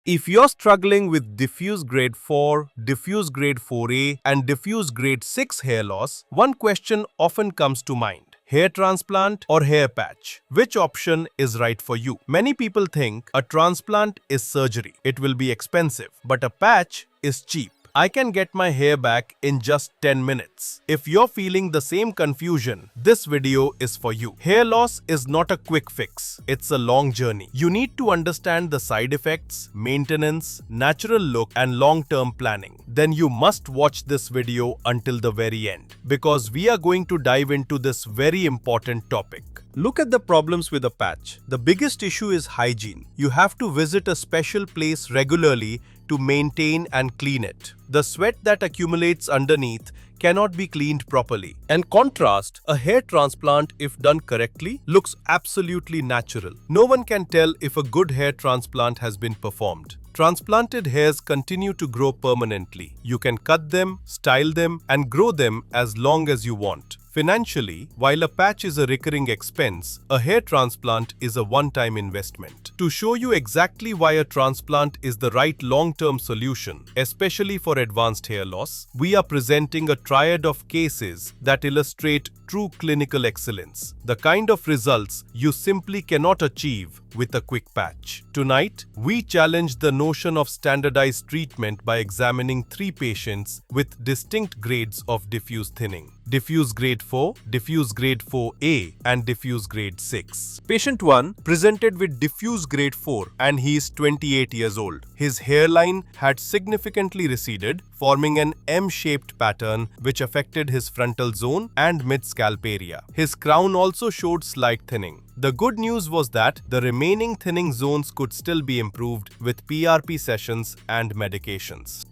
If you're struggling with diffuse grade 4, diffuse grade 4A, and diffuse grade 6 hair loss, one question often comes to mind. Hair transplant or hair patch? Which option is right for you? Many people think a transplant is surgery. It will be expensive, but a patch is cheap. I can get my hair back in just 10 minutes. If you're feeling the same confusion, this video is for you. Hair loss is not a quick fix. It's a long journey. You need to understand the side effects, maintenance, natural look, and long-term planning. Then you must watch this video until the very end, because we are going to dive into this very important topic. Look at the problems with a patch. The biggest issue is hygiene. You have to visit a special place regularly to maintain and clean it. The sweat that accumulates underneath cannot be cleaned properly. In contrast, a hair transplant, if done correctly, looks absolutely natural. No one can tell if a good hair transplant has been performed. Transplanted hairs continue to grow permanently. You can cut them, style them, and grow them as long as you want. Financially, while a patch is a recurring expense, a hair transplant is a one-time investment. To show you exactly why a transplant is the right long-term solution, especially for advanced hair loss, we are presenting a triad of cases that illustrate true clinical excellence, the kind of results you simply cannot achieve with a quick patch. Tonight, we challenge the notion of standardized treatment by examining 3 patients with distinct grades of diffuse thinning: diffuse grade 4, diffuse grade 4A, and diffuse grade 6. Patient 1 presented with diffuse grade 4 and he is 28 years old. His hairline had significantly receded, forming an M-shaped pattern which affected his frontal zone and mid-scalp area. His crown also showed slight thinning. The good news was that the remaining thinning zones could still be improved with PRP sessions and medications.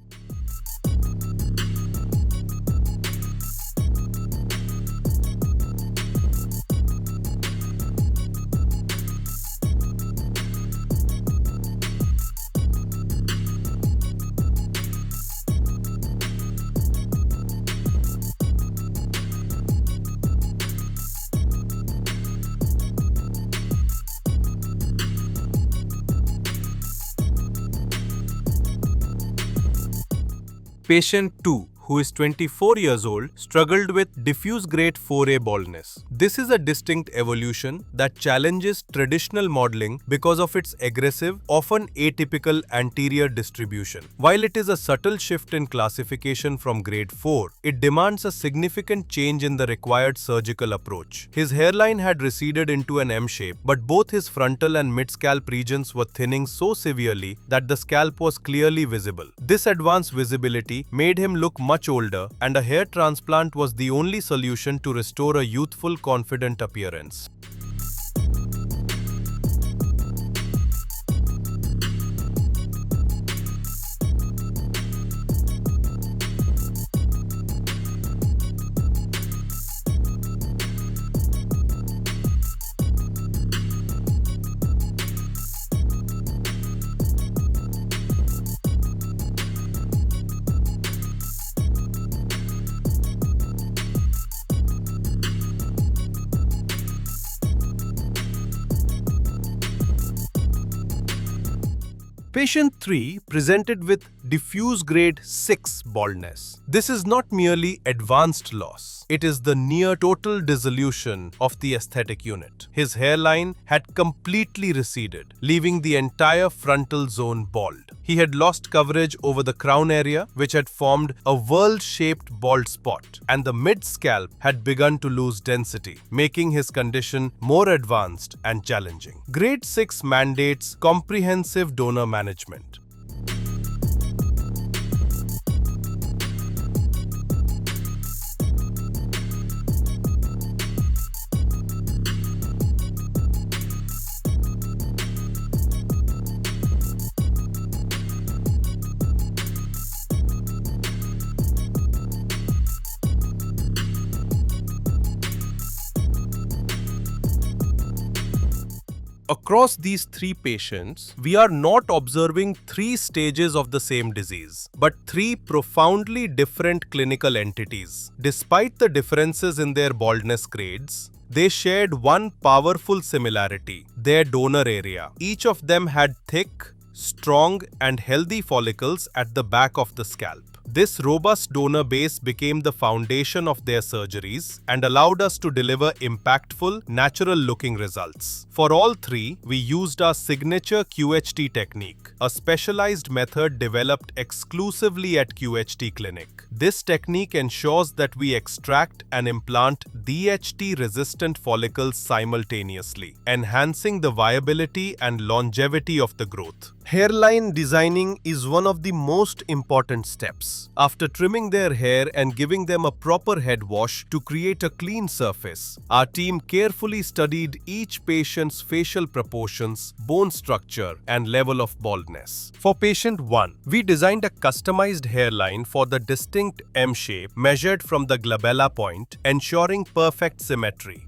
Patient 2, who is 24 years old, struggled with diffuse grade 4A baldness. This is a distinct evolution that challenges traditional modeling because of its aggressive, often atypical anterior distribution. While it is a subtle shift in classification from grade 4, it demands a significant change in the required surgical approach. His hairline had receded into an M shape, but both his frontal and mid-scalp regions were thinning so severely that the scalp was clearly visible. This advanced visibility made him look much older, and a hair transplant was the only solution to restore a youthful, confident appearance. Patient 3 presented with diffuse grade 6 baldness. This is not merely advanced loss. It is the near total dissolution of the aesthetic unit. His hairline had completely receded, leaving the entire frontal zone bald. He had lost coverage over the crown area, which had formed a world-shaped bald spot, and the mid-scalp had begun to lose density, making his condition more advanced and challenging. Grade 6 mandates comprehensive donor management. Across these 3 patients, we are not observing 3 stages of the same disease, but 3 profoundly different clinical entities. Despite the differences in their baldness grades, they shared one powerful similarity: their donor area. Each of them had thick, strong and healthy follicles at the back of the scalp. This robust donor base became the foundation of their surgeries and allowed us to deliver impactful, natural-looking results. For all three, we used our signature QHT technique, a specialized method developed exclusively at QHT Clinic. This technique ensures that we extract and implant DHT-resistant follicles simultaneously, enhancing the viability and longevity of the growth. Hairline designing is one of the most important steps. After trimming their hair and giving them a proper head wash to create a clean surface, our team carefully studied each patient's facial proportions, bone structure, and level of baldness. For patient 1, we designed a customized hairline for the distinct M shape measured from the glabella point, ensuring perfect symmetry.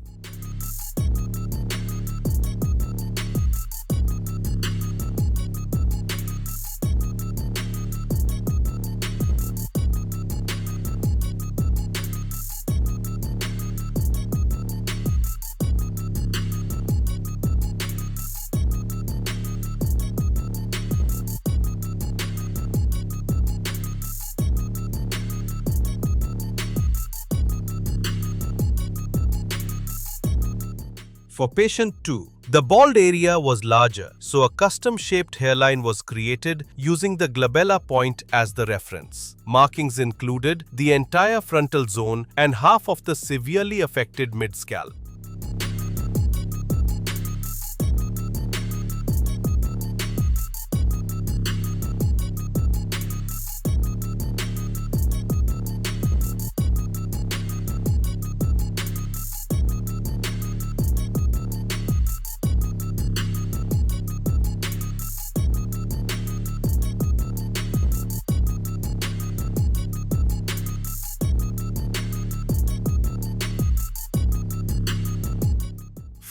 For patient 2, the bald area was larger, so a custom-shaped hairline was created using the glabella point as the reference. Markings included the entire frontal zone and half of the severely affected mid-scalp.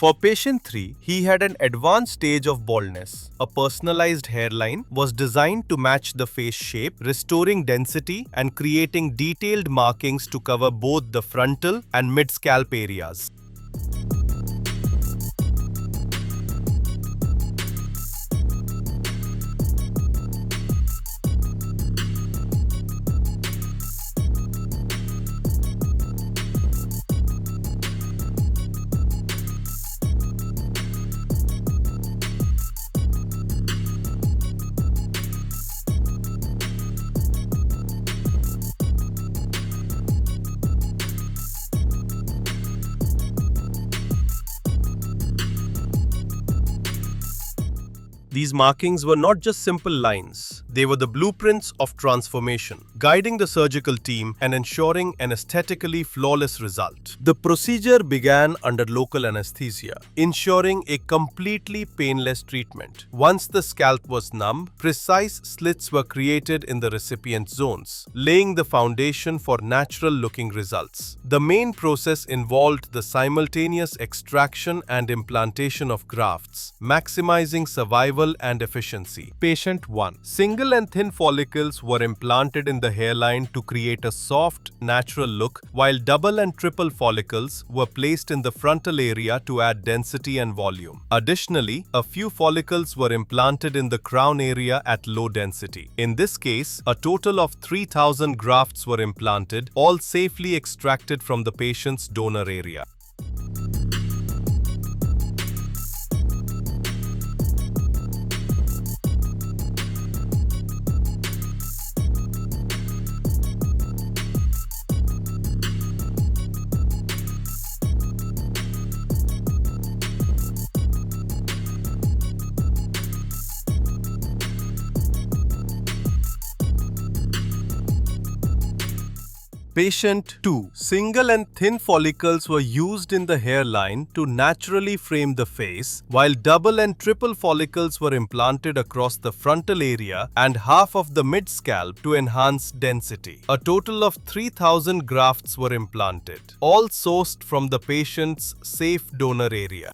For patient 3, he had an advanced stage of baldness. A personalized hairline was designed to match the face shape, restoring density and creating detailed markings to cover both the frontal and mid-scalp areas. These markings were not just simple lines, they were the blueprints of transformation, guiding the surgical team and ensuring an aesthetically flawless result. The procedure began under local anesthesia, ensuring a completely painless treatment. Once the scalp was numb, precise slits were created in the recipient zones, laying the foundation for natural-looking results. The main process involved the simultaneous extraction and implantation of grafts, maximizing survival and efficiency. Patient 1. Single and thin follicles were implanted in the hairline to create a soft, natural look, while double and triple follicles were placed in the frontal area to add density and volume. Additionally, a few follicles were implanted in the crown area at low density. In this case, a total of 3,000 grafts were implanted, all safely extracted from the patient's donor area. Patient 2. Single and thin follicles were used in the hairline to naturally frame the face, while double and triple follicles were implanted across the frontal area and half of the mid-scalp to enhance density. A total of 3,000 grafts were implanted, all sourced from the patient's safe donor area.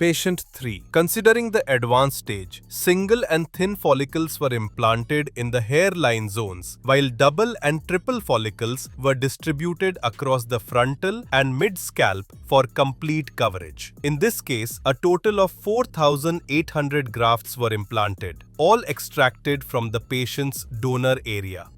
Patient 3. Considering the advanced stage, single and thin follicles were implanted in the hairline zones, while double and triple follicles were distributed across the frontal and mid-scalp for complete coverage. In this case, a total of 4,800 grafts were implanted, all extracted from the patient's donor area.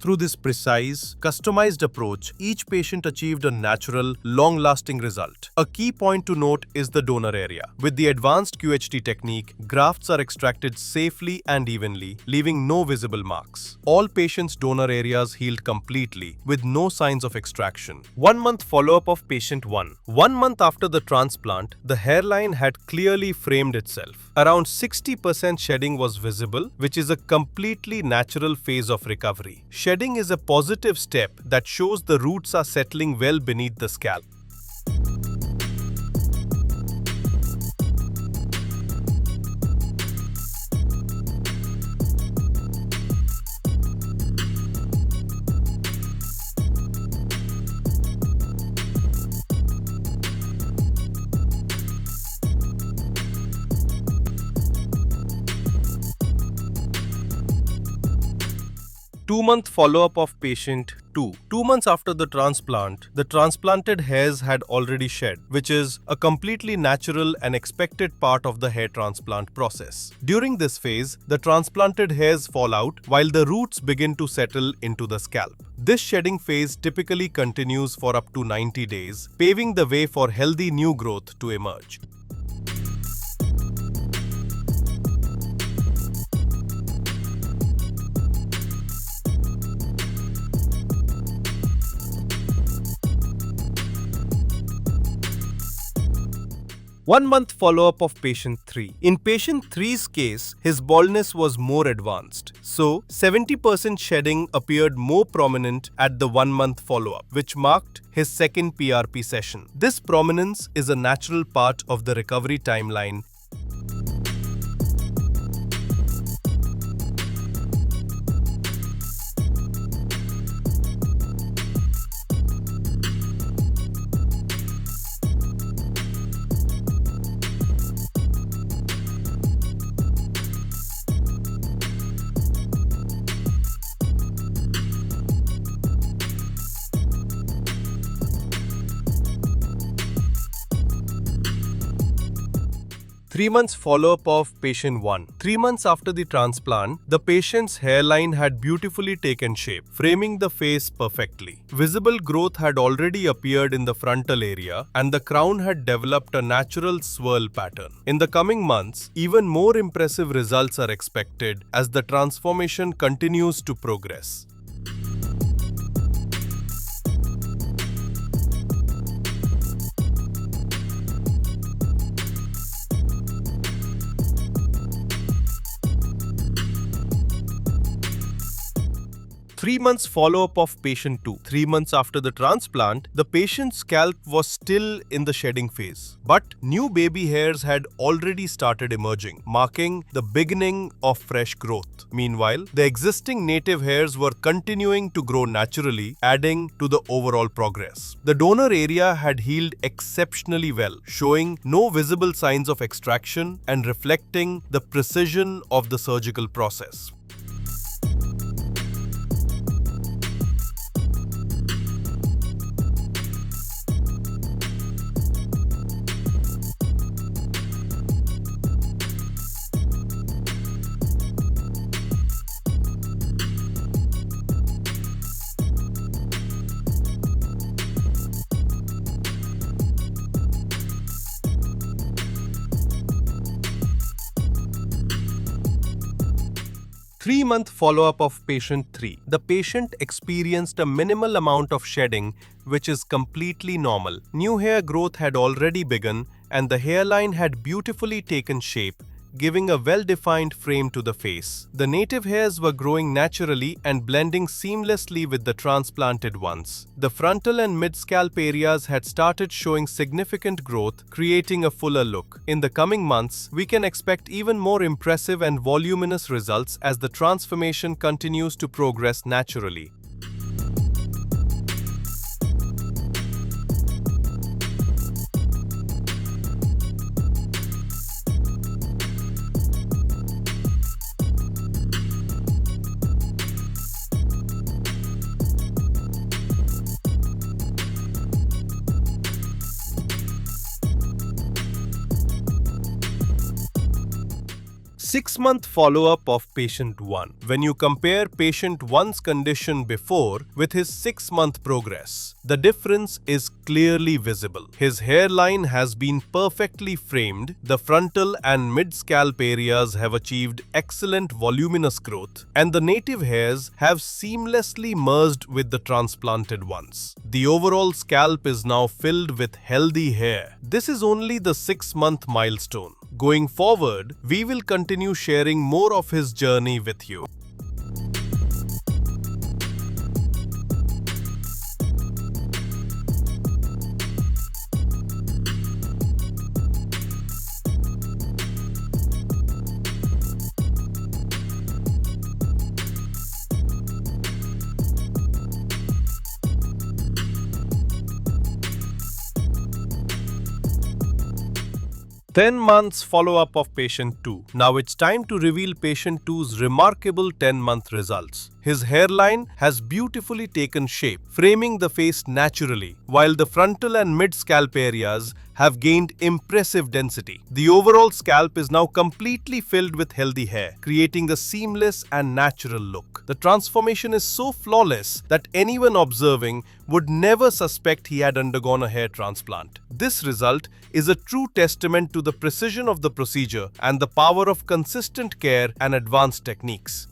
Through this precise, customized approach, each patient achieved a natural, long-lasting result. A key point to note is the donor area. With the advanced QHT technique, grafts are extracted safely and evenly, leaving no visible marks. All patients' donor areas healed completely, with no signs of extraction. 1 month follow-up of patient 1. 1 month after the transplant, the hairline had clearly framed itself. Around 60% shedding was visible, which is a completely natural phase of recovery. Shedding is a positive step that shows the roots are settling well beneath the scalp. Two-month follow-up of patient 2. 2 months after the transplanted hairs had already shed, which is a completely natural and expected part of the hair transplant process. During this phase, the transplanted hairs fall out while the roots begin to settle into the scalp. This shedding phase typically continues for up to 90 days, paving the way for healthy new growth to emerge. One-month follow-up of patient 3. In patient 3's case, his baldness was more advanced. So, 70% shedding appeared more prominent at the 1-month follow-up, which marked his second PRP session. This prominence is a natural part of the recovery timeline. Three months follow-up of patient 1. 3 months after the transplant, the patient's hairline had beautifully taken shape, framing the face perfectly. Visible growth had already appeared in the frontal area, and the crown had developed a natural swirl pattern. In the coming months, even more impressive results are expected as the transformation continues to progress. 3 months follow-up of patient 2. 3 months after the transplant, the patient's scalp was still in the shedding phase. But new baby hairs had already started emerging, marking the beginning of fresh growth. Meanwhile, the existing native hairs were continuing to grow naturally, adding to the overall progress. The donor area had healed exceptionally well, showing no visible signs of extraction and reflecting the precision of the surgical process. 3-month follow-up of patient 3. The patient experienced a minimal amount of shedding, which is completely normal. New hair growth had already begun, and the hairline had beautifully taken shape, giving a well-defined frame to the face. The native hairs were growing naturally and blending seamlessly with the transplanted ones. The frontal and mid-scalp areas had started showing significant growth, creating a fuller look. In the coming months, we can expect even more impressive and voluminous results as the transformation continues to progress naturally. Six-month follow-up of patient 1. When you compare patient 1's condition before with his 6-month progress, the difference is clearly visible. His hairline has been perfectly framed, the frontal and mid-scalp areas have achieved excellent voluminous growth, and the native hairs have seamlessly merged with the transplanted ones. The overall scalp is now filled with healthy hair. This is only the 6-month milestone. Going forward, we will continue sharing more of his journey with you. Ten months follow-up of patient 2. Now it's time to reveal patient 2's remarkable 10-month results. His hairline has beautifully taken shape, framing the face naturally, while the frontal and mid-scalp areas have gained impressive density. The overall scalp is now completely filled with healthy hair, creating a seamless and natural look. The transformation is so flawless that anyone observing would never suspect he had undergone a hair transplant. This result is a true testament to the precision of the procedure and the power of consistent care and advanced techniques.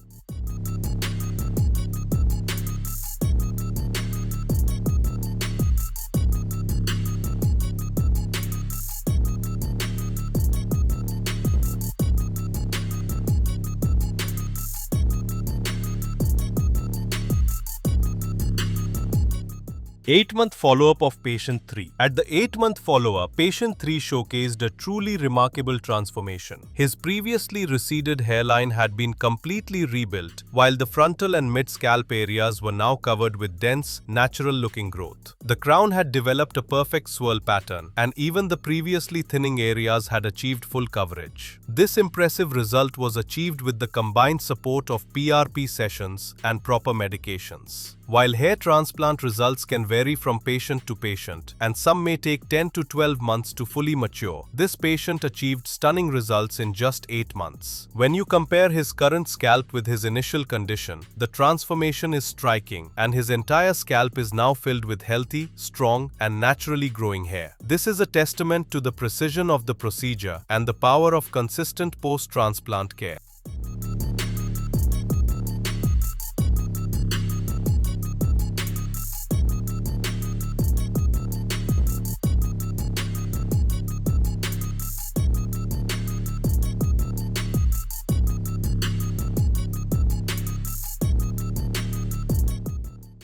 Eight-month follow-up of patient 3. At the 8-month follow-up, patient 3 showcased a truly remarkable transformation. His previously receded hairline had been completely rebuilt, while the frontal and mid-scalp areas were now covered with dense, natural-looking growth. The crown had developed a perfect swirl pattern, and even the previously thinning areas had achieved full coverage. This impressive result was achieved with the combined support of PRP sessions and proper medications. While hair transplant results can vary from patient to patient, and some may take 10 to 12 months to fully mature, this patient achieved stunning results in just 8 months. When you compare his current scalp with his initial condition, the transformation is striking, and his entire scalp is now filled with healthy, strong, and naturally growing hair. This is a testament to the precision of the procedure and the power of consistent post-transplant care.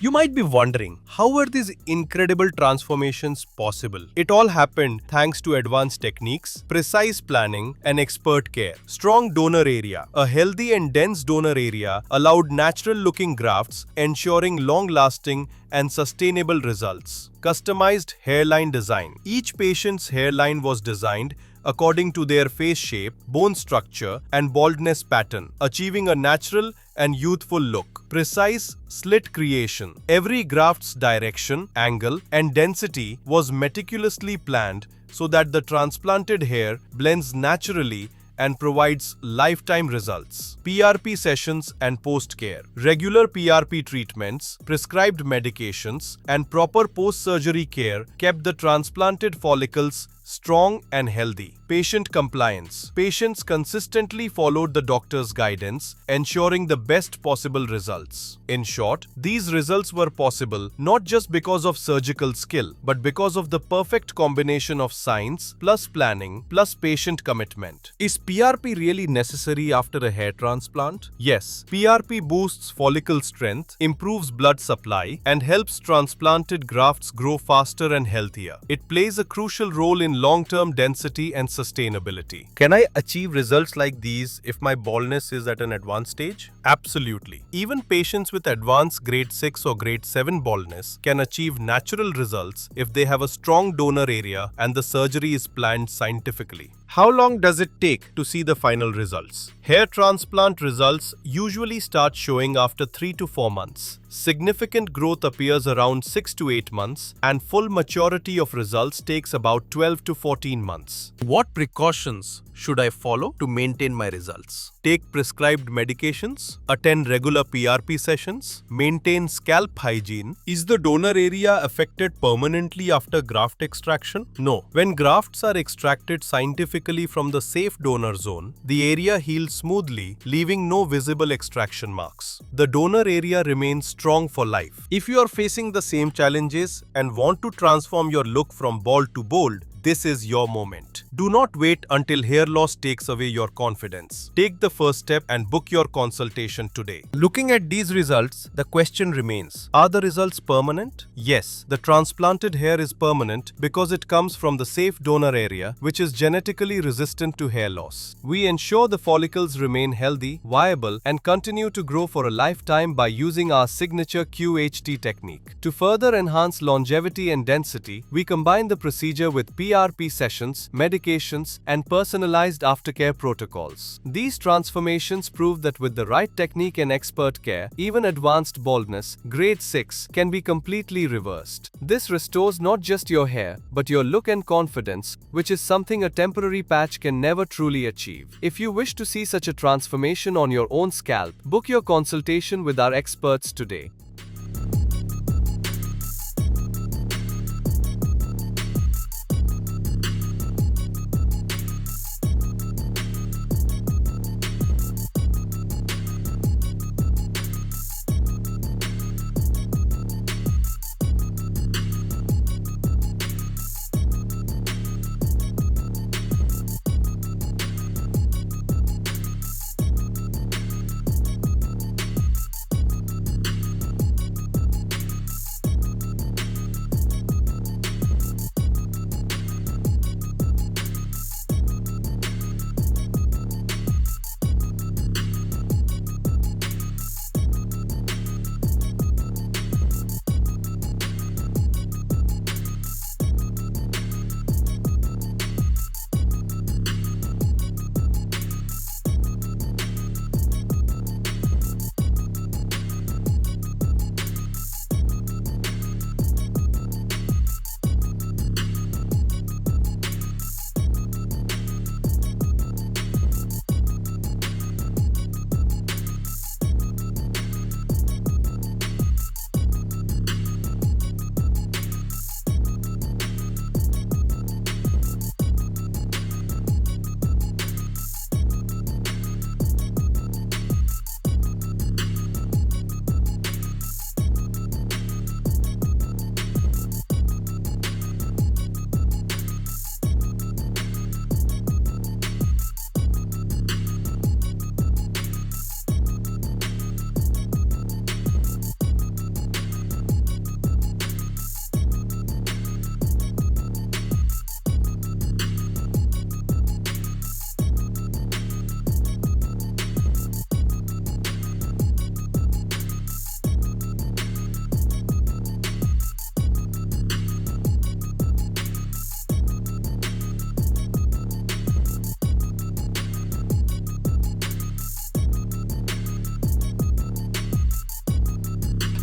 You might be wondering, how are these incredible transformations possible? It all happened thanks to advanced techniques, precise planning, and expert care. Strong donor area. A healthy and dense donor area allowed natural-looking grafts, ensuring long-lasting and sustainable results. Customized hairline design. Each patient's hairline was designed according to their face shape, bone structure, and baldness pattern, achieving a natural and youthful look. Precise slit creation. Every graft's direction, angle, and density was meticulously planned so that the transplanted hair blends naturally and provides lifetime results. PRP sessions and post-care. Regular PRP treatments, prescribed medications, and proper post-surgery care kept the transplanted follicles strong and healthy. Patient compliance. Patients consistently followed the doctor's guidance, ensuring the best possible results. In short, these results were possible not just because of surgical skill, but because of the perfect combination of science plus planning plus patient commitment. Is PRP really necessary after a hair transplant? Yes. PRP boosts follicle strength, improves blood supply, and helps transplanted grafts grow faster and healthier. It plays a crucial role in long-term density and sustainability. Can I achieve results like these if my baldness is at an advanced stage? Absolutely. Even patients with advanced grade 6 or grade 7 baldness can achieve natural results if they have a strong donor area and the surgery is planned scientifically. How long does it take to see the final results? Hair transplant results usually start showing after 3 to 4 months. Significant growth appears around 6 to 8 months, and full maturity of results takes about 12 to 14 months. What precautions should I follow to maintain my results? Take prescribed medications, attend regular PRP sessions, maintain scalp hygiene. Is the donor area affected permanently after graft extraction? No. When grafts are extracted scientifically from the safe donor zone, the area heals smoothly, leaving no visible extraction marks. The donor area remains strong for life. If you are facing the same challenges and want to transform your look from bald to bold, this is your moment. Do not wait until hair loss takes away your confidence. Take the first step and book your consultation today. Looking at these results, the question remains, are the results permanent? Yes, the transplanted hair is permanent because it comes from the safe donor area, which is genetically resistant to hair loss. We ensure the follicles remain healthy, viable, and continue to grow for a lifetime by using our signature QHT technique. To further enhance longevity and density, we combine the procedure with PRP sessions, medications, and personalized aftercare protocols. These transformations prove that with the right technique and expert care, even advanced baldness, grade 6, can be completely reversed. This restores not just your hair, but your look and confidence, which is something a temporary patch can never truly achieve. If you wish to see such a transformation on your own scalp, book your consultation with our experts today.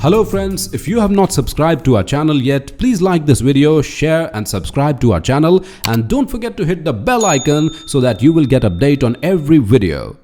Hello friends, if you have not subscribed to our channel yet, please like this video, share and subscribe to our channel, and don't forget to hit the bell icon so that you will get update on every video.